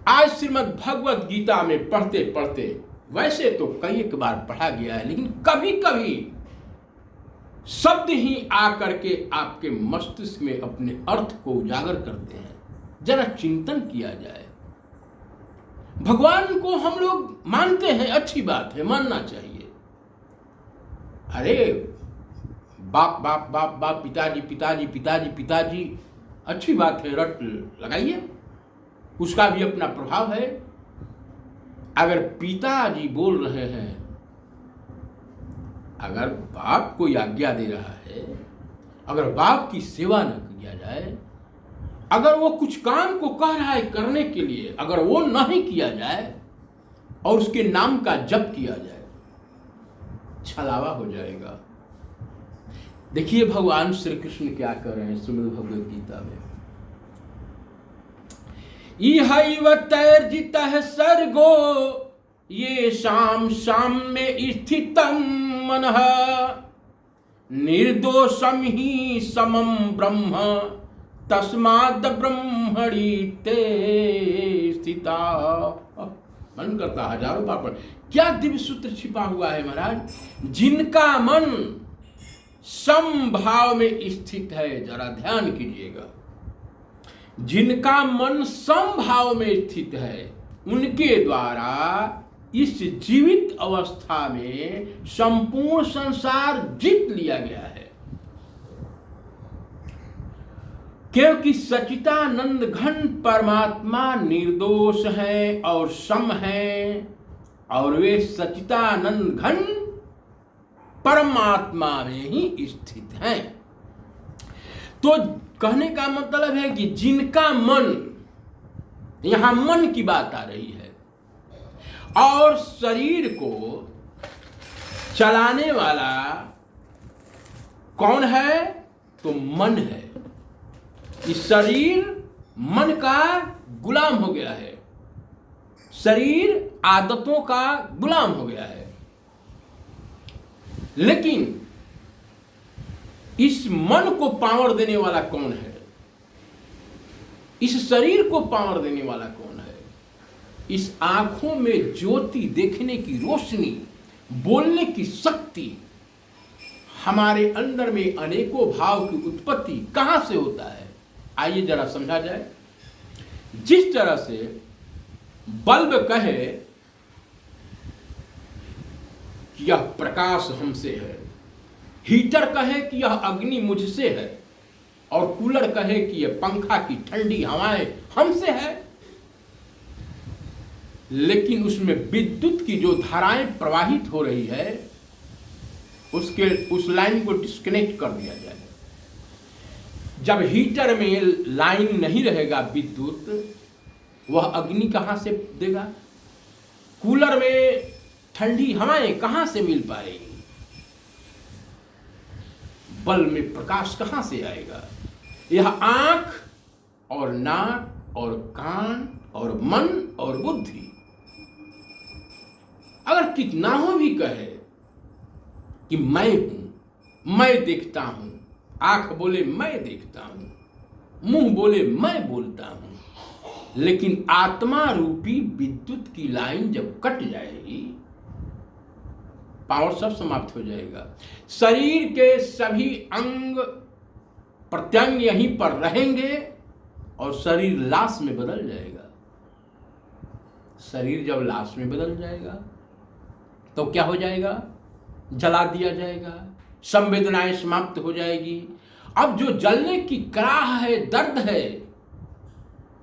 आज श्रीमद् भगवत गीता में पढ़ते पढ़ते, वैसे तो कई एक बार पढ़ा गया है, लेकिन कभी कभी शब्द ही आकर के आपके मस्तिष्क में अपने अर्थ को उजागर करते हैं। जरा चिंतन किया जाए। भगवान को हम लोग मानते हैं, अच्छी बात है, मानना चाहिए। अरे बाप बाप बाप बाप, पिताजी पिताजी पिताजी पिताजी, अच्छी बात है, रट लगाइए, उसका भी अपना प्रभाव है। अगर पिताजी बोल रहे हैं, अगर बाप कोई आज्ञा दे रहा है, अगर बाप की सेवा न किया जाए, अगर वो कुछ काम को कह रहा है करने के लिए, अगर वो नहीं किया जाए और उसके नाम का जप किया जाए, छलावा हो जाएगा। देखिए भगवान श्री कृष्ण क्या कर रहे हैं श्रीमद् भगवद गीता में। इहैव तैर्जितः सर्गो ये शाम शाम में स्थितम मनः निर्दोषम ही समम ब्रह्म तस्माद् ब्रह्मणि ते स्थिता। मन करता हजारों बार पढ़, क्या दिव्य सूत्र छिपा हुआ है महाराज। जिनका मन समभाव में स्थित है, जरा ध्यान कीजिएगा, जिनका मन समभाव में स्थित है, उनके द्वारा इस जीवित अवस्था में संपूर्ण संसार जीत लिया गया है। क्योंकि सच्चिदानंद घन परमात्मा निर्दोष है और सम है, और वे सच्चिदानंद घन परमात्मा में ही स्थित हैं। तो कहने का मतलब है कि जिनका मन, यहां मन की बात आ रही है, और शरीर को चलाने वाला कौन है, तो मन है। इस शरीर मन का गुलाम हो गया है, शरीर आदतों का गुलाम हो गया है। लेकिन इस मन को पावर देने वाला कौन है, इस शरीर को पावर देने वाला कौन है? इस आंखों में ज्योति, देखने की रोशनी, बोलने की शक्ति, हमारे अंदर में अनेकों भाव की उत्पत्ति कहां से होता है, आइए जरा समझा जाए। जिस तरह से बल्ब कहे कि यह प्रकाश हमसे है, हीटर कहे कि यह अग्नि मुझसे है, और कूलर कहे कि यह पंखा की ठंडी हवाएं हमसे है, लेकिन उसमें विद्युत की जो धाराएं प्रवाहित हो रही है, उस लाइन को डिस्कनेक्ट कर दिया जाए। जब हीटर में लाइन नहीं रहेगा विद्युत, वह अग्नि कहां से देगा? कूलर में ठंडी हवाएं कहां से मिल पाएगी? बल्ब में प्रकाश कहां से आएगा? यह आंख और नाक और कान और मन और बुद्धि अगर कितना हो भी कहे कि मैं हूं, मैं देखता हूं, आंख बोले मैं देखता हूं, मुंह बोले मैं बोलता हूं, लेकिन आत्मा रूपी विद्युत की लाइन जब कट जाएगी, पावर सब समाप्त हो जाएगा। शरीर के सभी अंग प्रत्यंग यहीं पर रहेंगे और शरीर लाश में बदल जाएगा। शरीर जब लाश में बदल जाएगा तो क्या हो जाएगा? जला दिया जाएगा, संवेदनाएं समाप्त हो जाएगी। अब जो जलने की कराह है, दर्द है,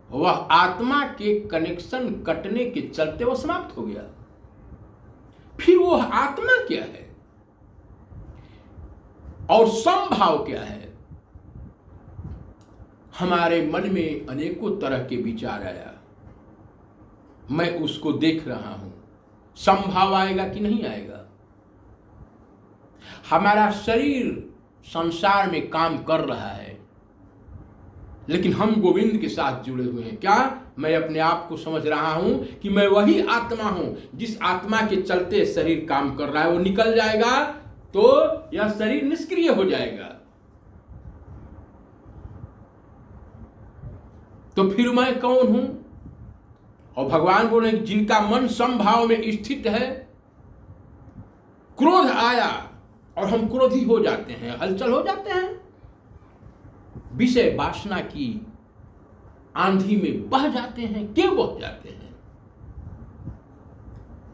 वह आत्मा के कनेक्शन कटने के चलते वह समाप्त हो गया। फिर वह आत्मा क्या है और समभाव क्या है? हमारे मन में अनेकों तरह के विचार आया, मैं उसको देख रहा हूं, समभाव आएगा कि नहीं आएगा? हमारा शरीर संसार में काम कर रहा है, लेकिन हम गोविंद के साथ जुड़े हुए हैं। क्या मैं अपने आप को समझ रहा हूं कि मैं वही आत्मा हूं? जिस आत्मा के चलते शरीर काम कर रहा है, वो निकल जाएगा तो यह शरीर निष्क्रिय हो जाएगा। तो फिर मैं कौन हूं? और भगवान बोले जिनका मन समभाव में स्थित है, क्रोध आया और हम क्रोधी हो जाते हैं, हलचल हो जाते हैं, विषय वासना की आंधी में बह जाते हैं। क्यों बह जाते हैं?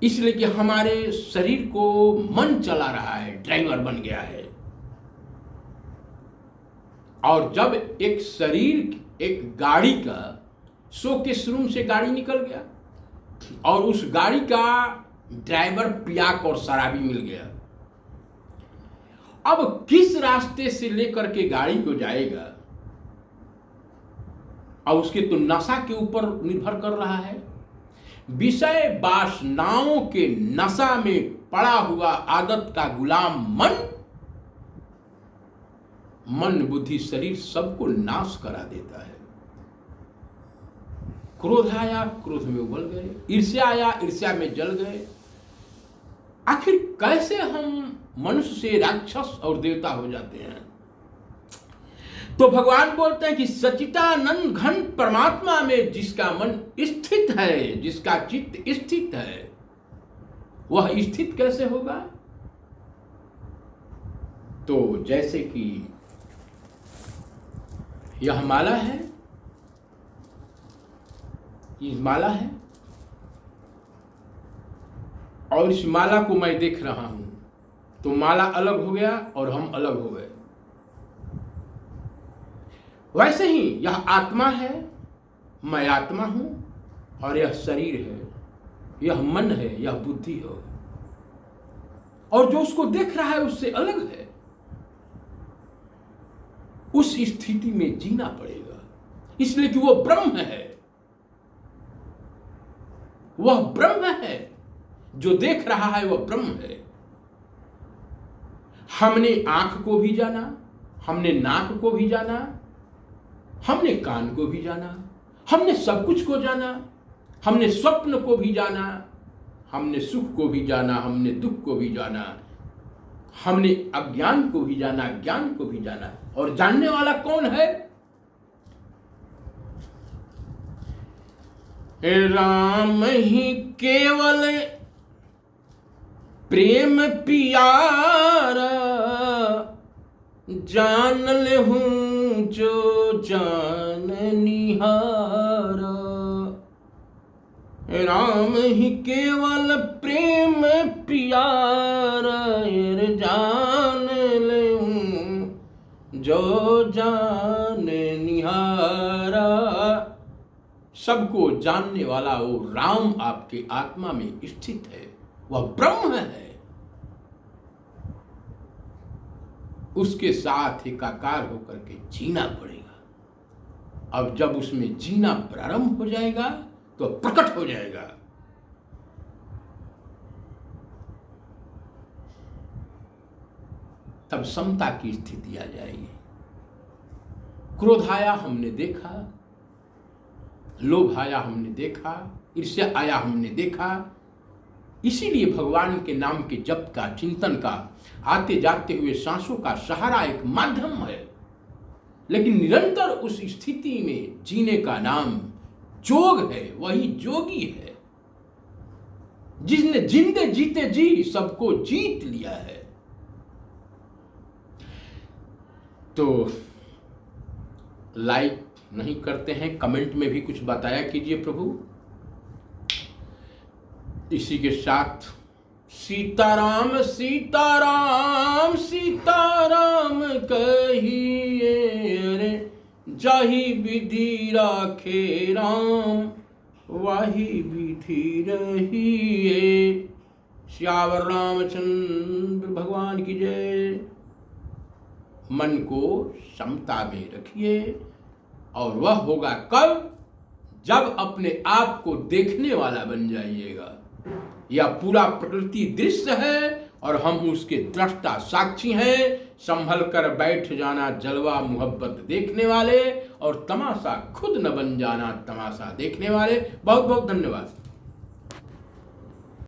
इसलिए कि हमारे शरीर को मन चला रहा है, ड्राइवर बन गया है। और जब एक शरीर, एक गाड़ी का शोकेस रूम से गाड़ी निकल गया और उस गाड़ी का ड्राइवर पियाक और शराबी मिल गया, अब किस रास्ते से लेकर के गाड़ी को जाएगा, और उसके तो नशा के ऊपर निर्भर कर रहा है। विषय वासनाओं के नशा में पड़ा हुआ आदत का गुलाम मन बुद्धि शरीर सबको नाश करा देता है। क्रोध आया, क्रोध में उबल गए, ईर्ष्या आया, ईर्ष्या में जल गए। आखिर कैसे हम मनुष्य से राक्षस और देवता हो जाते हैं? तो भगवान बोलते हैं कि सच्चिदानंद घन परमात्मा में जिसका मन स्थित है, जिसका चित्त स्थित है, वह स्थित कैसे होगा? तो जैसे कि यह माला है, इस माला है, और इस माला को मैं देख रहा हूं, तो माला अलग हो गया और हम अलग हो गए। वैसे ही यह आत्मा है, मैं आत्मा हूं, और यह शरीर है, यह मन है, यह बुद्धि है, और जो उसको देख रहा है उससे अलग है। उस स्थिति में जीना पड़ेगा, इसलिए कि वो ब्रह्म है, वह ब्रह्म है, जो देख रहा है वह ब्रह्म है। हमने आंख को भी जाना, हमने नाक को भी जाना, हमने कान को भी जाना, हमने सब कुछ को जाना, हमने स्वप्न को भी जाना, हमने सुख को भी जाना, हमने दुख को भी जाना, हमने अज्ञान को भी जाना, ज्ञान को भी जाना। और जानने वाला कौन है? राम ही केवल प्रेम पियारा, जान ले हूं जो जान निहारा। राम ही केवल प्रेम पियारा, जान ले हूं जो जान निहारा। सबको जानने वाला वो राम आपके आत्मा में स्थित है, वह ब्रह्म है। उसके साथ एकाकार होकर के जीना पड़ेगा। अब जब उसमें जीना प्रारंभ हो जाएगा तो प्रकट हो जाएगा। तब समता की स्थिति आ जाएगी। क्रोध आया हमने देखा, लोभ आया हमने देखा, ईर्ष्या आया हमने देखा। इसीलिए भगवान के नाम के जप का, चिंतन का, आते जाते हुए सांसों का सहारा एक माध्यम है, लेकिन निरंतर उस स्थिति में जीने का नाम जोग है। वही जोगी है जिसने जिंदे जीते जी सबको जीत लिया है। तो लाइक नहीं करते हैं, कमेंट में भी कुछ बताया कीजिए प्रभु। इसी के साथ सीताराम सीताराम सीताराम कहिए, रे जाहि विधि राखे राम, वाही विधि रहिए। श्यावर रामचंद्र भगवान की जय। मन को समता में रखिए, और वह होगा कब? जब अपने आप को देखने वाला बन जाइएगा। यह पूरा प्रकृति दृश्य है और हम उसके दृष्टा साक्षी हैं। संभल कर बैठ जाना जलवा मोहब्बत देखने वाले, और तमाशा खुद न बन जाना तमाशा देखने वाले। बहुत बहुत धन्यवाद।